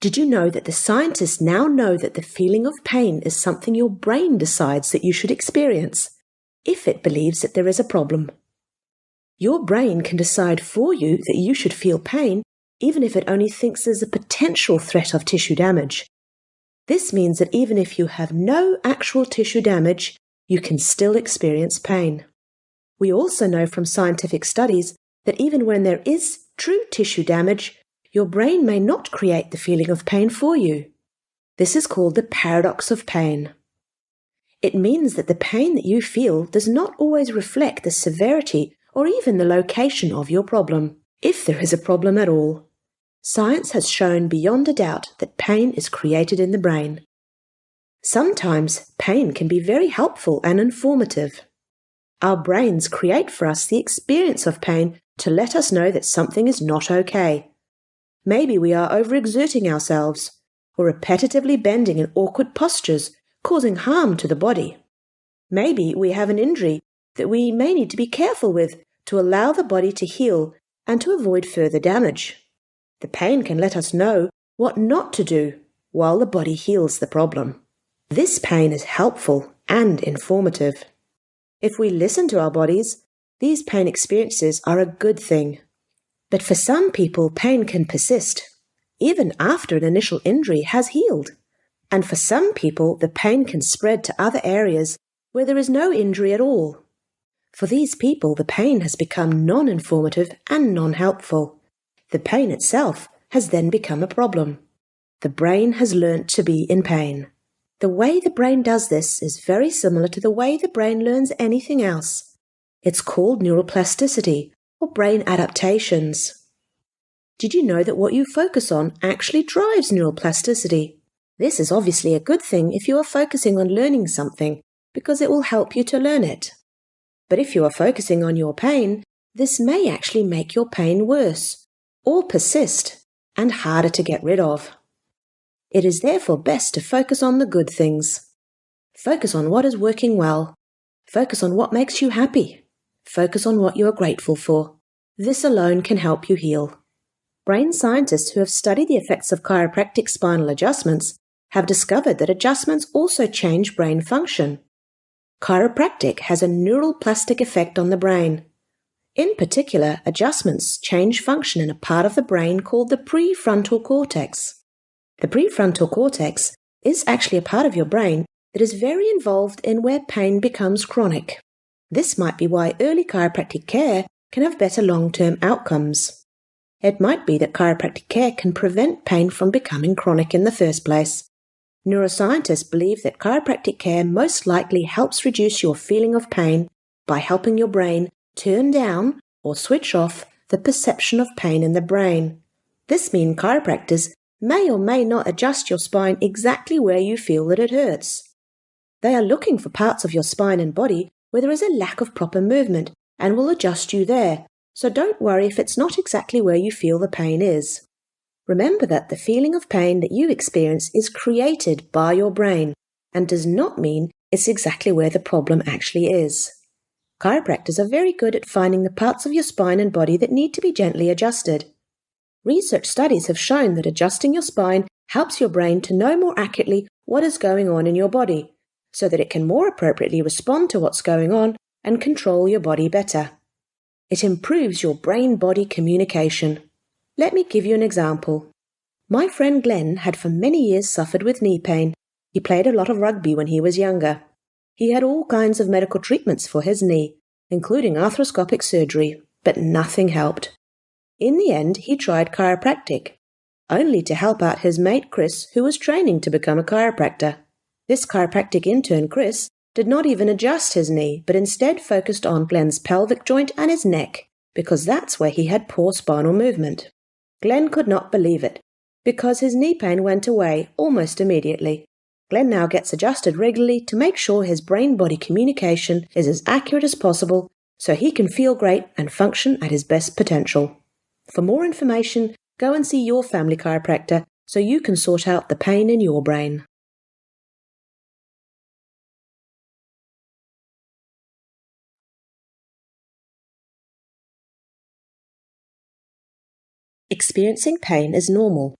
Did you know that the scientists now know that the feeling of pain is something your brain decides that you should experience if it believes that there is a problem? Your brain can decide for you that you should feel pain even if it only thinks there's a potential threat of tissue damage. This means that even if you have no actual tissue damage, you can still experience pain. We also know from scientific studies that even when there is true tissue damage, your brain may not create the feeling of pain for you. This is called the paradox of pain. It means that the pain that you feel does not always reflect the severity or even the location of your problem, if there is a problem at all. Science has shown beyond a doubt that pain is created in the brain. Sometimes pain can be very helpful and informative. Our brains create for us the experience of pain to let us know that something is not okay. Maybe we are overexerting ourselves, or repetitively bending in awkward postures, causing harm to the body. Maybe we have an injury that we may need to be careful with to allow the body to heal and to avoid further damage. The pain can let us know what not to do while the body heals the problem. This pain is helpful and informative. If we listen to our bodies, these pain experiences are a good thing. But for some people, pain can persist, even after an initial injury has healed. And for some people, the pain can spread to other areas where there is no injury at all. For these people, the pain has become non-informative and non-helpful. The pain itself has then become a problem. The brain has learnt to be in pain. The way the brain does this is very similar to the way the brain learns anything else. It's called neuroplasticity, or brain adaptations. Did you know that what you focus on actually drives neuroplasticity? This is obviously a good thing if you are focusing on learning something, because it will help you to learn it. But if you are focusing on your pain, this may actually make your pain worse, or persist, and harder to get rid of. It is therefore best to focus on the good things. Focus on what is working well. Focus on what makes you happy. Focus on what you are grateful for. This alone can help you heal. Brain scientists who have studied the effects of chiropractic spinal adjustments have discovered that adjustments also change brain function. Chiropractic has a neuroplastic effect on the brain. In particular, adjustments change function in a part of the brain called the prefrontal cortex. The prefrontal cortex is actually a part of your brain that is very involved in where pain becomes chronic. This might be why early chiropractic care can have better long-term outcomes. It might be that chiropractic care can prevent pain from becoming chronic in the first place. Neuroscientists believe that chiropractic care most likely helps reduce your feeling of pain by helping your brain turn down or switch off the perception of pain in the brain. This means chiropractors may or may not adjust your spine exactly where you feel that it hurts. They are looking for parts of your spine and body where there is a lack of proper movement and will adjust you there, so don't worry if it's not exactly where you feel the pain is. Remember that the feeling of pain that you experience is created by your brain and does not mean it's exactly where the problem actually is. Chiropractors are very good at finding the parts of your spine and body that need to be gently adjusted. Research studies have shown that adjusting your spine helps your brain to know more accurately what is going on in your body, so that it can more appropriately respond to what's going on and control your body better. It improves your brain-body communication. Let me give you an example. My friend Glenn had for many years suffered with knee pain. He played a lot of rugby when he was younger. He had all kinds of medical treatments for his knee, including arthroscopic surgery, but nothing helped. In the end, he tried chiropractic, only to help out his mate Chris, who was training to become a chiropractor. This chiropractic intern, Chris, did not even adjust his knee, but instead focused on Glenn's pelvic joint and his neck, because that's where he had poor spinal movement. Glenn could not believe it, because his knee pain went away almost immediately. Glenn now gets adjusted regularly to make sure his brain-body communication is as accurate as possible so he can feel great and function at his best potential. For more information, go and see your family chiropractor so you can sort out the pain in your brain. Experiencing pain is normal.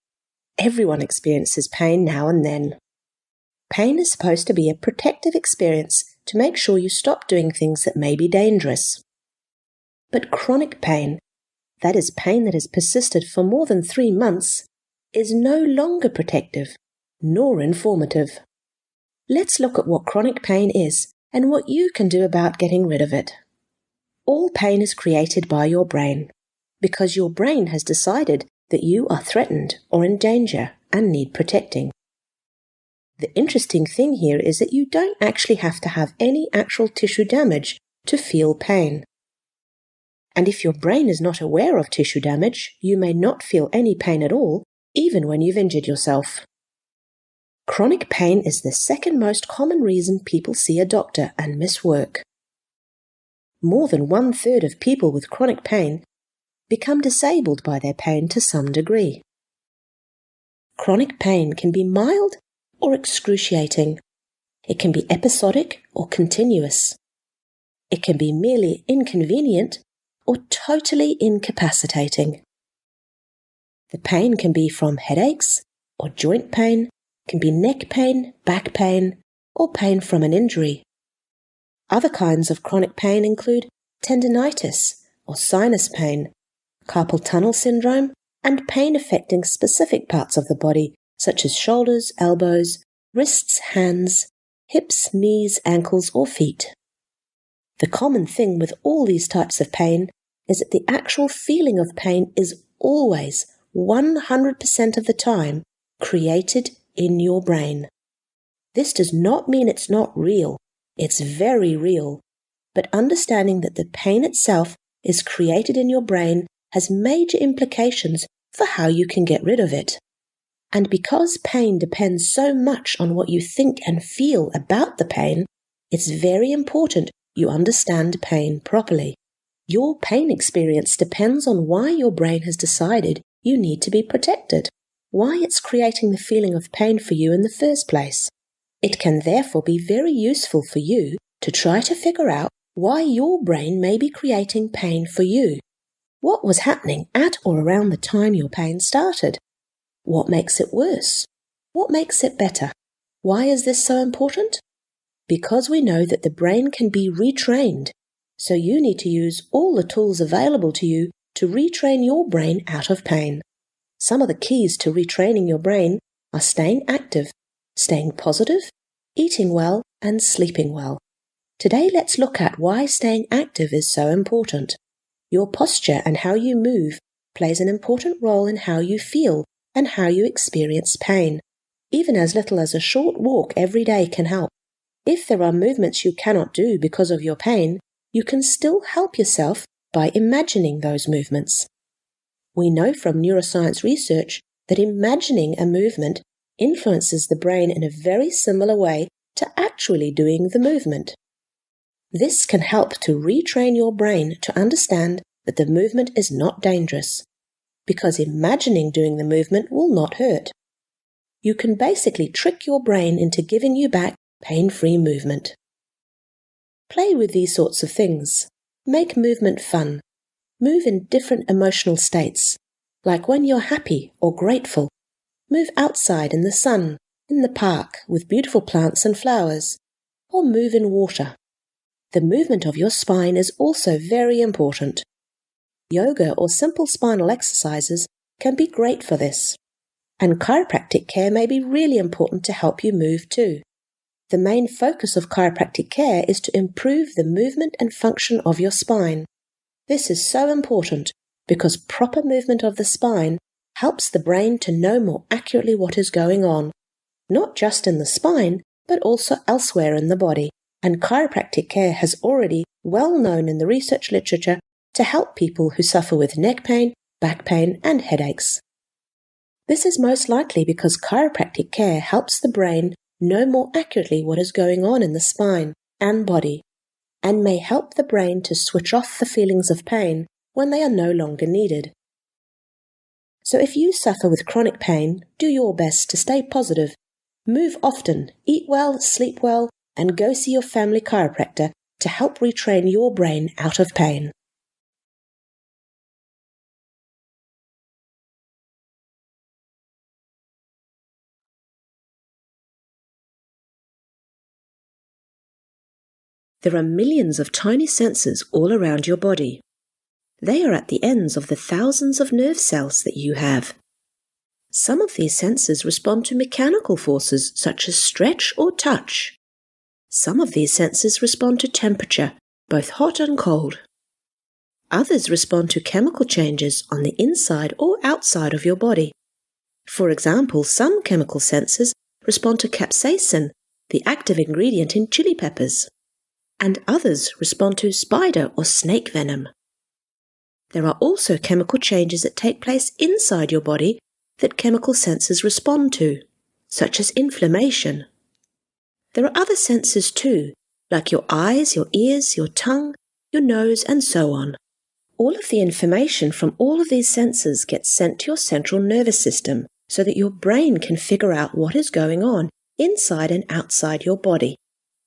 Everyone experiences pain now and then. Pain is supposed to be a protective experience to make sure you stop doing things that may be dangerous. But chronic pain, that is pain that has persisted for more than 3 months, is no longer protective nor informative. Let's look at what chronic pain is and what you can do about getting rid of it. All pain is created by your brain because your brain has decided that you are threatened or in danger and need protecting. The interesting thing here is that you don't actually have to have any actual tissue damage to feel pain. And if your brain is not aware of tissue damage, you may not feel any pain at all, even when you've injured yourself. Chronic pain is the second most common reason people see a doctor and miss work. More than 1/3 of people with chronic pain become disabled by their pain to some degree. Chronic pain can be mild or excruciating. It can be episodic or continuous. It can be merely inconvenient or totally incapacitating. The pain can be from headaches or joint pain, can be neck pain, back pain, or pain from an injury. Other kinds of chronic pain include tendinitis or sinus pain, carpal tunnel syndrome, and pain affecting specific parts of the body, such as shoulders, elbows, wrists, hands, hips, knees, ankles, or feet. The common thing with all these types of pain is that the actual feeling of pain is always, 100% of the time, created in your brain. This does not mean it's not real. It's very real. But understanding that the pain itself is created in your brain has major implications for how you can get rid of it. And because pain depends so much on what you think and feel about the pain, it's very important you understand pain properly. Your pain experience depends on why your brain has decided you need to be protected, why it's creating the feeling of pain for you in the first place. It can therefore be very useful for you to try to figure out why your brain may be creating pain for you. What was happening at or around the time your pain started? What makes it worse? What makes it better? Why is this so important? Because we know that the brain can be retrained, so you need to use all the tools available to you to retrain your brain out of pain. Some of the keys to retraining your brain are staying active, staying positive, eating well, and sleeping well. Today, let's look at why staying active is so important. Your posture and how you move plays an important role in how you feel and how you experience pain. Even as little as a short walk every day can help. If there are movements you cannot do because of your pain, you can still help yourself by imagining those movements. We know from neuroscience research that imagining a movement influences the brain in a very similar way to actually doing the movement. This can help to retrain your brain to understand that the movement is not dangerous, because imagining doing the movement will not hurt. You can basically trick your brain into giving you back pain-free movement. Play with these sorts of things. Make movement fun. Move in different emotional states, like when you're happy or grateful. Move outside in the sun, in the park with beautiful plants and flowers, or move in water. The movement of your spine is also very important. Yoga or simple spinal exercises can be great for this. And chiropractic care may be really important to help you move too. The main focus of chiropractic care is to improve the movement and function of your spine. This is so important because proper movement of the spine helps the brain to know more accurately what is going on, not just in the spine, but also elsewhere in the body. And chiropractic care has already well known in the research literature to help people who suffer with neck pain, back pain, and headaches. This is most likely because chiropractic care helps the brain know more accurately what is going on in the spine and body, and may help the brain to switch off the feelings of pain when they are no longer needed. So if you suffer with chronic pain, do your best to stay positive, move often, eat well, sleep well, and go see your family chiropractor to help retrain your brain out of pain. There are millions of tiny sensors all around your body. They are at the ends of the thousands of nerve cells that you have. Some of these sensors respond to mechanical forces such as stretch or touch. Some of these sensors respond to temperature, both hot and cold. Others respond to chemical changes on the inside or outside of your body. For example, some chemical sensors respond to capsaicin, the active ingredient in chili peppers, and others respond to spider or snake venom. There are also chemical changes that take place inside your body that chemical sensors respond to, such as inflammation. There are other sensors too, like your eyes, your ears, your tongue, your nose, and so on. All of the information from all of these sensors gets sent to your central nervous system so that your brain can figure out what is going on inside and outside your body.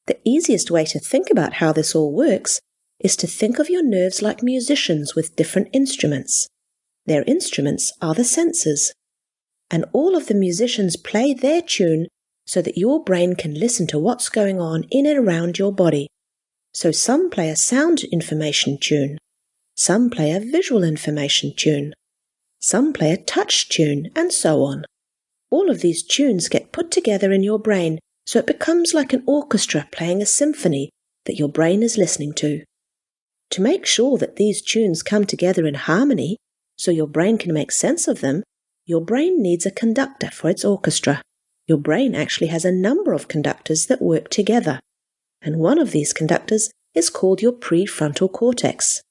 The easiest way to think about how this all works is to think of your nerves like musicians with different instruments. Their instruments are the sensors. And all of the musicians play their tune so that your brain can listen to what's going on in and around your body. So some play a sound information tune, some play a visual information tune, some play a touch tune, and so on. All of these tunes get put together in your brain so it becomes like an orchestra playing a symphony that your brain is listening to. To make sure that these tunes come together in harmony so your brain can make sense of them, your brain needs a conductor for its orchestra. Your brain actually has a number of conductors that work together, and one of these conductors is called your prefrontal cortex.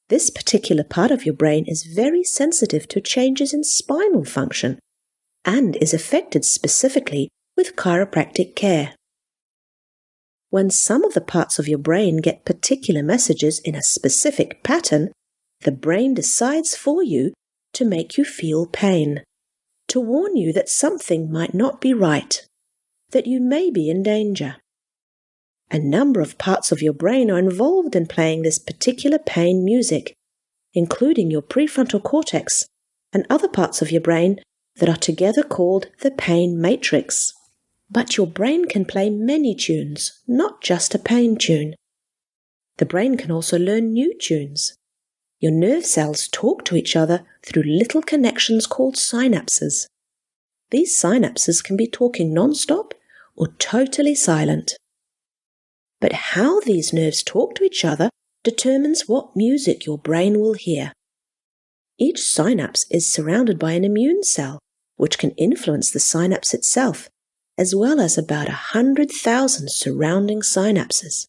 This particular part of your brain is very sensitive to changes in spinal function and is affected specifically with chiropractic care. When some of the parts of your brain get particular messages in a specific pattern, the brain decides for you to make you feel pain, to warn you that something might not be right, that you may be in danger. A number of parts of your brain are involved in playing this particular pain music, including your prefrontal cortex and other parts of your brain that are together called the pain matrix. But your brain can play many tunes, not just a pain tune. The brain can also learn new tunes. Your nerve cells talk to each other through little connections called synapses. These synapses can be talking non-stop or totally silent. But how these nerves talk to each other determines what music your brain will hear. Each synapse is surrounded by an immune cell, which can influence the synapse itself, as well as about 100,000 surrounding synapses.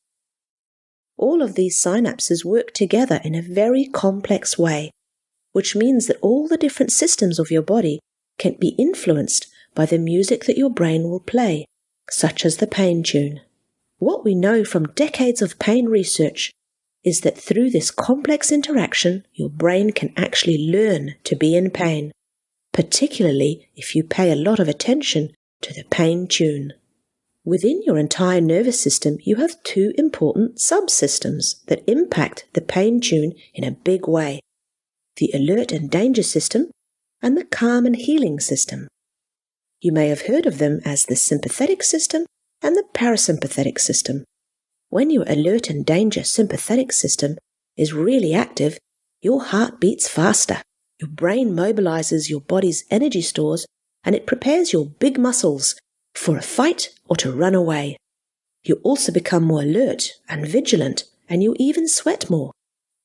All of these synapses work together in a very complex way, which means that all the different systems of your body can be influenced by the music that your brain will play, such as the pain tune. What we know from decades of pain research is that through this complex interaction, your brain can actually learn to be in pain, particularly if you pay a lot of attention to the pain tune. Within your entire nervous system, you have two important subsystems that impact the pain tune in a big way: the alert and danger system and the calm and healing system. You may have heard of them as the sympathetic system and the parasympathetic system. When your alert and danger sympathetic system is really active, your heart beats faster, your brain mobilizes your body's energy stores, and it prepares your big muscles for a fight or to run away. You also become more alert and vigilant, and you even sweat more.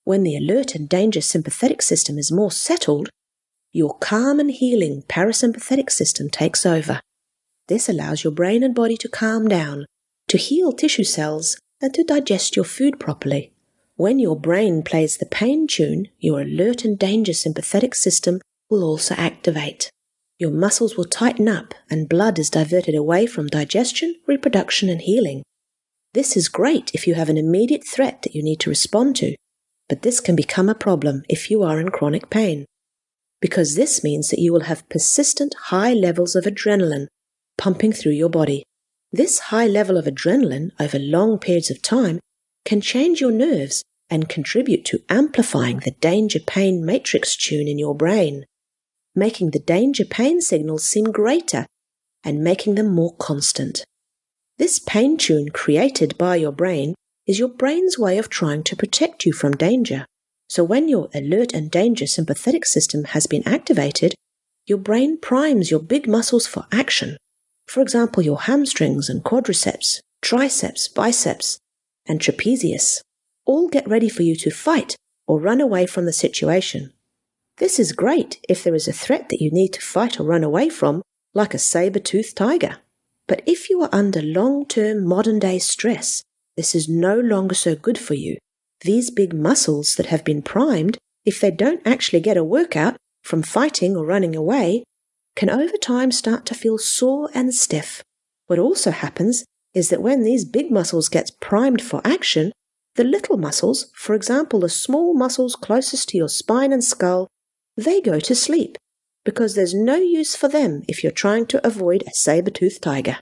When the alert and danger sympathetic system is more settled, your calm and healing parasympathetic system takes over. This allows your brain and body to calm down, to heal tissue cells, and to digest your food properly. When your brain plays the pain tune, your alert and danger sympathetic system will also activate. Your muscles will tighten up and blood is diverted away from digestion, reproduction, and healing. This is great if you have an immediate threat that you need to respond to, but this can become a problem if you are in chronic pain, because this means that you will have persistent high levels of adrenaline pumping through your body. This high level of adrenaline over long periods of time can change your nerves and contribute to amplifying the danger-pain matrix tune in your brain, making the danger-pain signals seem greater and making them more constant. This pain tune created by your brain is your brain's way of trying to protect you from danger. So when your alert and danger sympathetic system has been activated, your brain primes your big muscles for action. For example, your hamstrings and quadriceps, triceps, biceps, and trapezius all get ready for you to fight or run away from the situation. This is great if there is a threat that you need to fight or run away from, like a saber-toothed tiger. But if you are under long-term modern-day stress, this is no longer so good for you. These big muscles that have been primed, if they don't actually get a workout from fighting or running away, can over time start to feel sore and stiff. What also happens is that when these big muscles get primed for action, the little muscles, for example the small muscles closest to your spine and skull, they go to sleep, because there's no use for them if you're trying to avoid a saber-toothed tiger.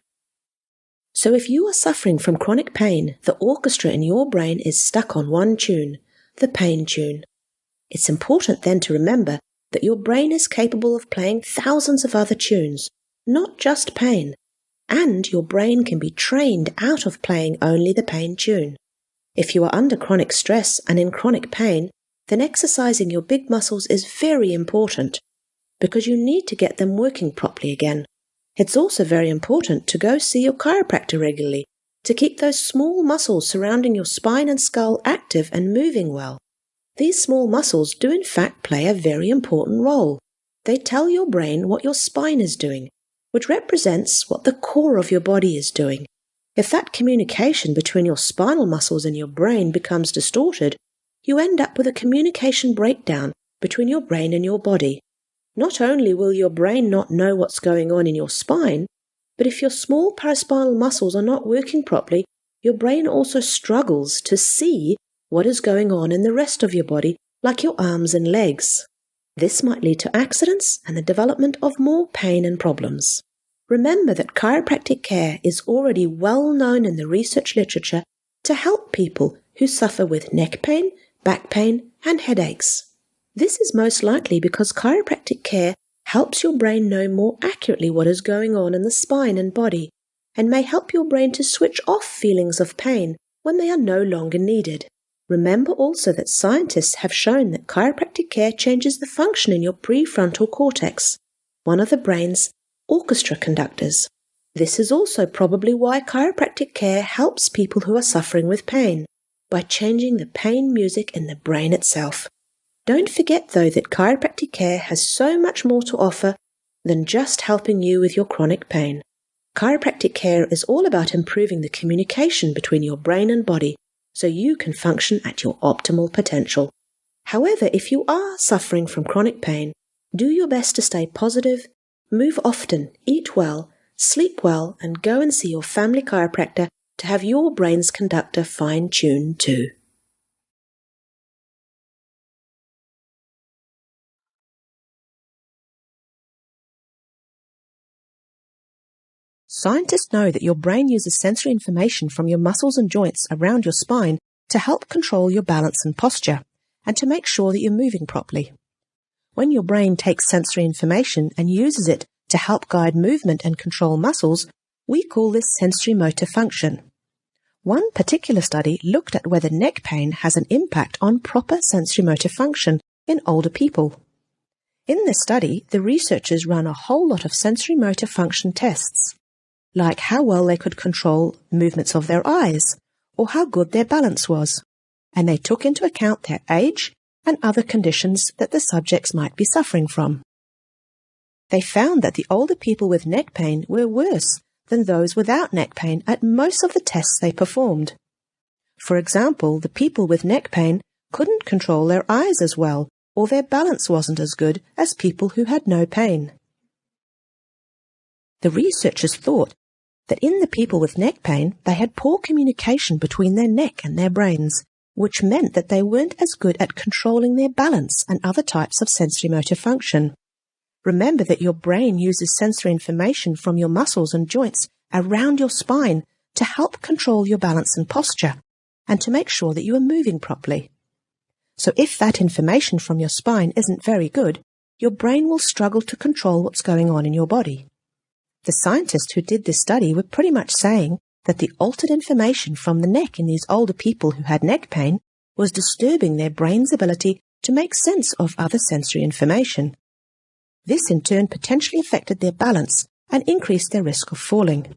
So if you are suffering from chronic pain, the orchestra in your brain is stuck on one tune, the pain tune. It's important then to remember that your brain is capable of playing thousands of other tunes, not just pain, and your brain can be trained out of playing only the pain tune. If you are under chronic stress and in chronic pain, then exercising your big muscles is very important, because you need to get them working properly again. It's also very important to go see your chiropractor regularly to keep those small muscles surrounding your spine and skull active and moving well. These small muscles do in fact play a very important role. They tell your brain what your spine is doing, which represents what the core of your body is doing. If that communication between your spinal muscles and your brain becomes distorted, you end up with a communication breakdown between your brain and your body. Not only will your brain not know what's going on in your spine, but if your small paraspinal muscles are not working properly, your brain also struggles to see what is going on in the rest of your body, like your arms and legs. This might lead to accidents and the development of more pain and problems. Remember that chiropractic care is already well known in the research literature to help people who suffer with neck pain, back pain, and headaches. This is most likely because chiropractic care helps your brain know more accurately what is going on in the spine and body, and may help your brain to switch off feelings of pain when they are no longer needed. Remember also that scientists have shown that chiropractic care changes the function in your prefrontal cortex, one of the brain's orchestra conductors. This is also probably why chiropractic care helps people who are suffering with pain, by changing the pain music in the brain itself. Don't forget, though, that chiropractic care has so much more to offer than just helping you with your chronic pain. Chiropractic care is all about improving the communication between your brain and body so you can function at your optimal potential. However, if you are suffering from chronic pain, do your best to stay positive, move often, eat well, sleep well, and go and see your family chiropractor to have your brain's conductor fine-tuned too. Scientists know that your brain uses sensory information from your muscles and joints around your spine to help control your balance and posture, and to make sure that you're moving properly. When your brain takes sensory information and uses it to help guide movement and control muscles, we call this sensory motor function. One particular study looked at whether neck pain has an impact on proper sensory motor function in older people. In this study, the researchers ran a whole lot of sensory motor function tests, like how well they could control movements of their eyes, or how good their balance was, and they took into account their age and other conditions that the subjects might be suffering from. They found that the older people with neck pain were worse than those without neck pain at most of the tests they performed. For example, the people with neck pain couldn't control their eyes as well, or their balance wasn't as good as people who had no pain. The researchers thought that in the people with neck pain, they had poor communication between their neck and their brains, which meant that they weren't as good at controlling their balance and other types of sensory motor function. Remember that your brain uses sensory information from your muscles and joints around your spine to help control your balance and posture, and to make sure that you are moving properly. So if that information from your spine isn't very good, your brain will struggle to control what's going on in your body. The scientists who did this study were pretty much saying that the altered information from the neck in these older people who had neck pain was disturbing their brain's ability to make sense of other sensory information. This in turn potentially affected their balance and increased their risk of falling.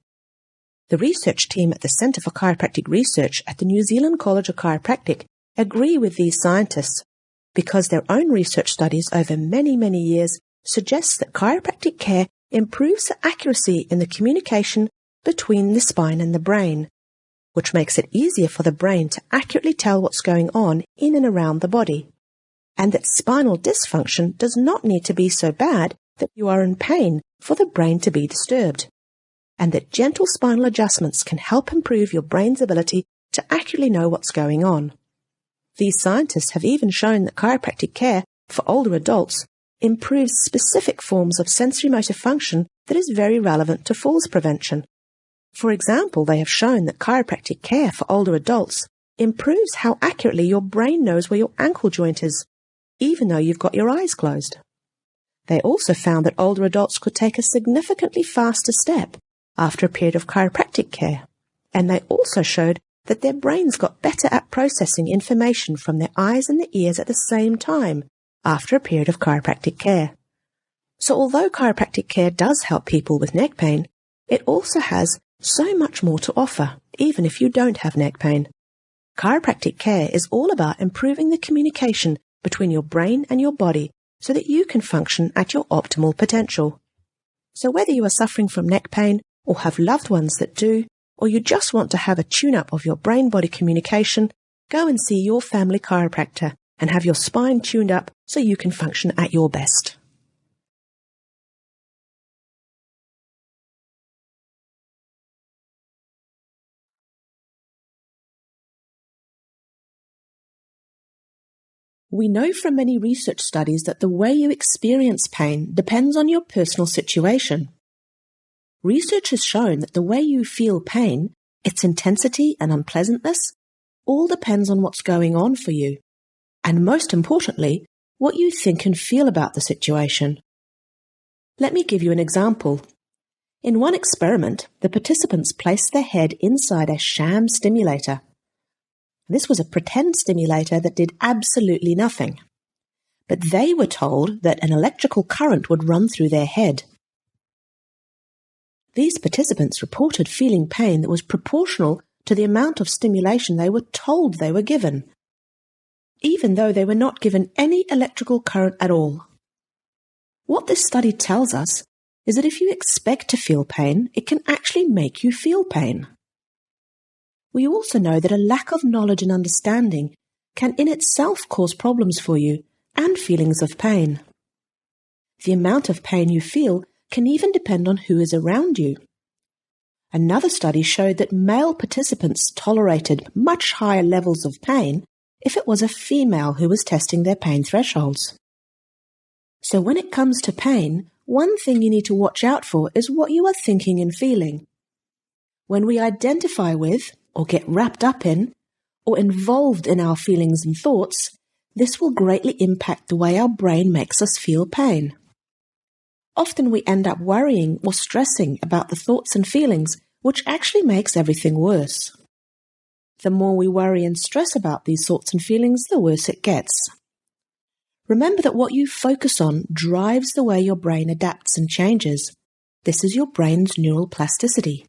The research team at the Centre for Chiropractic Research at the New Zealand College of Chiropractic agree with these scientists because their own research studies over many, many years suggest that chiropractic care improves the accuracy in the communication between the spine and the brain, which makes it easier for the brain to accurately tell what's going on in and around the body, and that spinal dysfunction does not need to be so bad that you are in pain for the brain to be disturbed, and that gentle spinal adjustments can help improve your brain's ability to accurately know what's going on. These scientists have even shown that chiropractic care for older adults improves specific forms of sensory motor function that is very relevant to falls prevention. For example, they have shown that chiropractic care for older adults improves how accurately your brain knows where your ankle joint is, even though you've got your eyes closed. They also found that older adults could take a significantly faster step after a period of chiropractic care, and they also showed that their brains got better at processing information from their eyes and their ears at the same time after a period of chiropractic care. So although chiropractic care does help people with neck pain, it also has so much more to offer, even if you don't have neck pain. Chiropractic care is all about improving the communication between your brain and your body so that you can function at your optimal potential. So whether you are suffering from neck pain or have loved ones that do, or you just want to have a tune-up of your brain-body communication, go and see your family chiropractor and have your spine tuned up so you can function at your best. We know from many research studies that the way you experience pain depends on your personal situation. Research has shown that the way you feel pain, its intensity and unpleasantness, all depends on what's going on for you, and most importantly, what you think and feel about the situation. Let me give you an example. In one experiment, the participants placed their head inside a sham stimulator. This was a pretend stimulator that did absolutely nothing, but they were told that an electrical current would run through their head. These participants reported feeling pain that was proportional to the amount of stimulation they were told they were given, even though they were not given any electrical current at all. What this study tells us is that if you expect to feel pain, it can actually make you feel pain. We also know that a lack of knowledge and understanding can in itself cause problems for you and feelings of pain. The amount of pain you feel can even depend on who is around you. Another study showed that male participants tolerated much higher levels of pain if it was a female who was testing their pain thresholds. So when it comes to pain, one thing you need to watch out for is what you are thinking and feeling. When we identify with, or get wrapped up in, or involved in our feelings and thoughts, this will greatly impact the way our brain makes us feel pain. Often we end up worrying or stressing about the thoughts and feelings, which actually makes everything worse. The more we worry and stress about these thoughts and feelings, the worse it gets. Remember that what you focus on drives the way your brain adapts and changes. This is your brain's neural plasticity.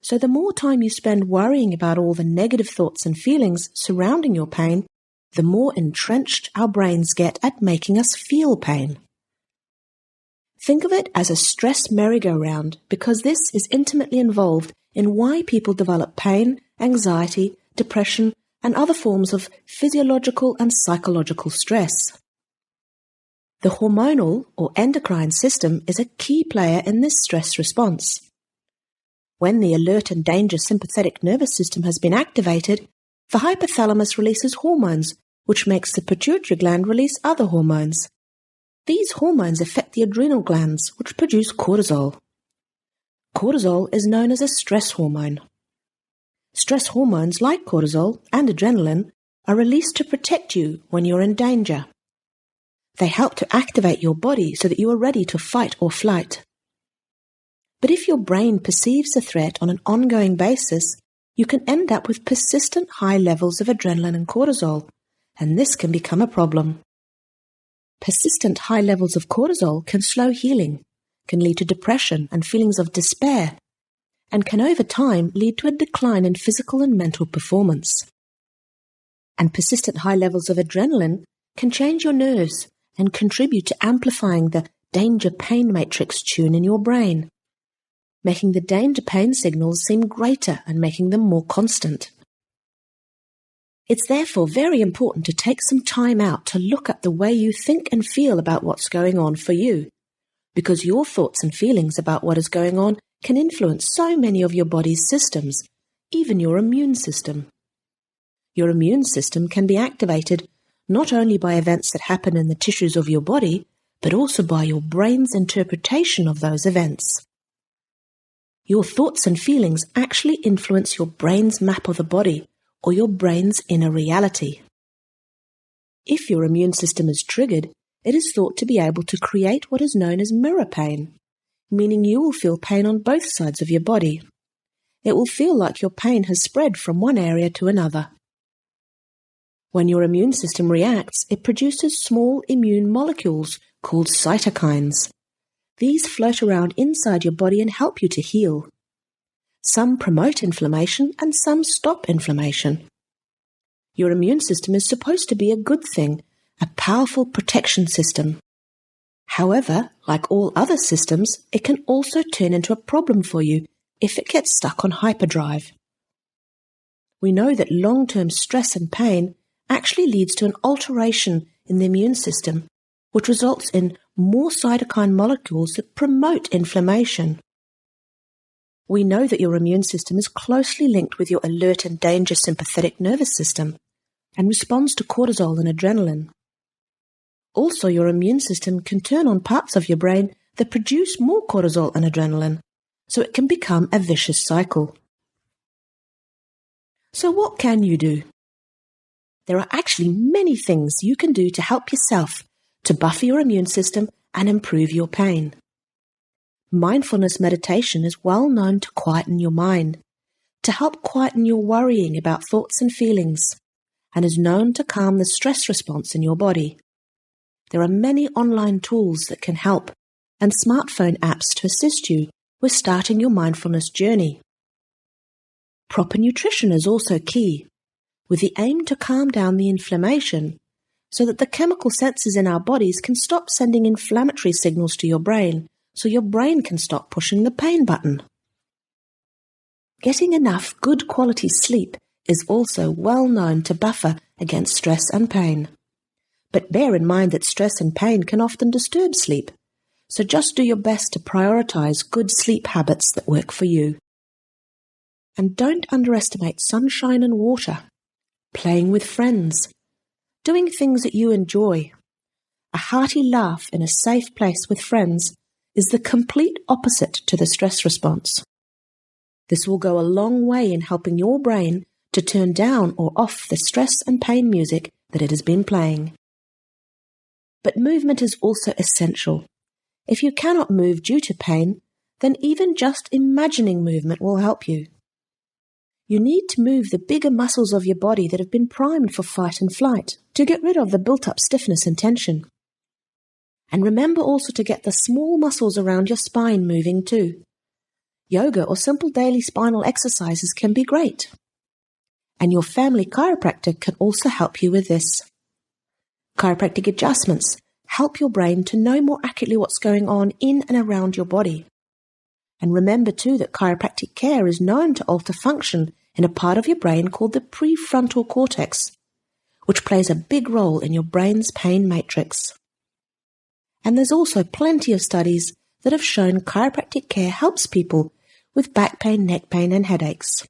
So the more time you spend worrying about all the negative thoughts and feelings surrounding your pain, the more entrenched our brains get at making us feel pain. Think of it as a stress merry-go-round because this is intimately involved in why people develop pain, anxiety, depression, and other forms of physiological and psychological stress. The hormonal or endocrine system is a key player in this stress response. When the alert and danger sympathetic nervous system has been activated, the hypothalamus releases hormones, which makes the pituitary gland release other hormones. These hormones affect the adrenal glands, which produce cortisol. Cortisol is known as a stress hormone. Stress hormones like cortisol and adrenaline are released to protect you when you're in danger. They help to activate your body so that you are ready to fight or flight. But if your brain perceives the threat on an ongoing basis, you can end up with persistent high levels of adrenaline and cortisol, and this can become a problem. Persistent high levels of cortisol can slow healing, can lead to depression and feelings of despair, and can over time lead to a decline in physical and mental performance. And persistent high levels of adrenaline can change your nerves and contribute to amplifying the danger-pain matrix tune in your brain, making the danger-pain signals seem greater and making them more constant. It's therefore very important to take some time out to look at the way you think and feel about what's going on for you, because your thoughts and feelings about what is going on can influence so many of your body's systems, even your immune system. Your immune system can be activated not only by events that happen in the tissues of your body, but also by your brain's interpretation of those events. Your thoughts and feelings actually influence your brain's map of the body, or your brain's inner reality. If your immune system is triggered, it is thought to be able to create what is known as mirror pain, meaning you will feel pain on both sides of your body. It will feel like your pain has spread from one area to another. When your immune system reacts, it produces small immune molecules called cytokines. These float around inside your body and help you to heal. Some promote inflammation and some stop inflammation. Your immune system is supposed to be a good thing, a powerful protection system. However, like all other systems, it can also turn into a problem for you if it gets stuck on hyperdrive. We know that long-term stress and pain actually leads to an alteration in the immune system, which results in more cytokine molecules that promote inflammation. We know that your immune system is closely linked with your alert and danger sympathetic nervous system and responds to cortisol and adrenaline. Also, your immune system can turn on parts of your brain that produce more cortisol and adrenaline, so it can become a vicious cycle. So what can you do? There are actually many things you can do to help yourself to buffer your immune system and improve your pain. Mindfulness meditation is well known to quieten your mind, to help quieten your worrying about thoughts and feelings, and is known to calm the stress response in your body. There are many online tools that can help, and smartphone apps to assist you with starting your mindfulness journey. Proper nutrition is also key, with the aim to calm down the inflammation so that the chemical sensors in our bodies can stop sending inflammatory signals to your brain, so your brain can stop pushing the pain button. Getting enough good quality sleep is also well known to buffer against stress and pain. But bear in mind that stress and pain can often disturb sleep, so just do your best to prioritize good sleep habits that work for you. And don't underestimate sunshine and water, playing with friends, doing things that you enjoy. A hearty laugh in a safe place with friends is the complete opposite to the stress response. This will go a long way in helping your brain to turn down or off the stress and pain music that it has been playing. But movement is also essential. If you cannot move due to pain, then even just imagining movement will help you. You need to move the bigger muscles of your body that have been primed for fight and flight to get rid of the built-up stiffness and tension. And remember also to get the small muscles around your spine moving too. Yoga or simple daily spinal exercises can be great. And your family chiropractor can also help you with this. Chiropractic adjustments help your brain to know more accurately what's going on in and around your body. And remember too that chiropractic care is known to alter function in a part of your brain called the prefrontal cortex, which plays a big role in your brain's pain matrix. And there's also plenty of studies that have shown chiropractic care helps people with back pain, neck pain, and headaches.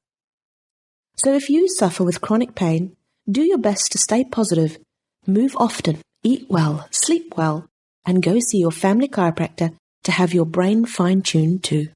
So if you suffer with chronic pain, do your best to stay positive, move often, eat well, sleep well, and go see your family chiropractor to have your brain fine-tuned too.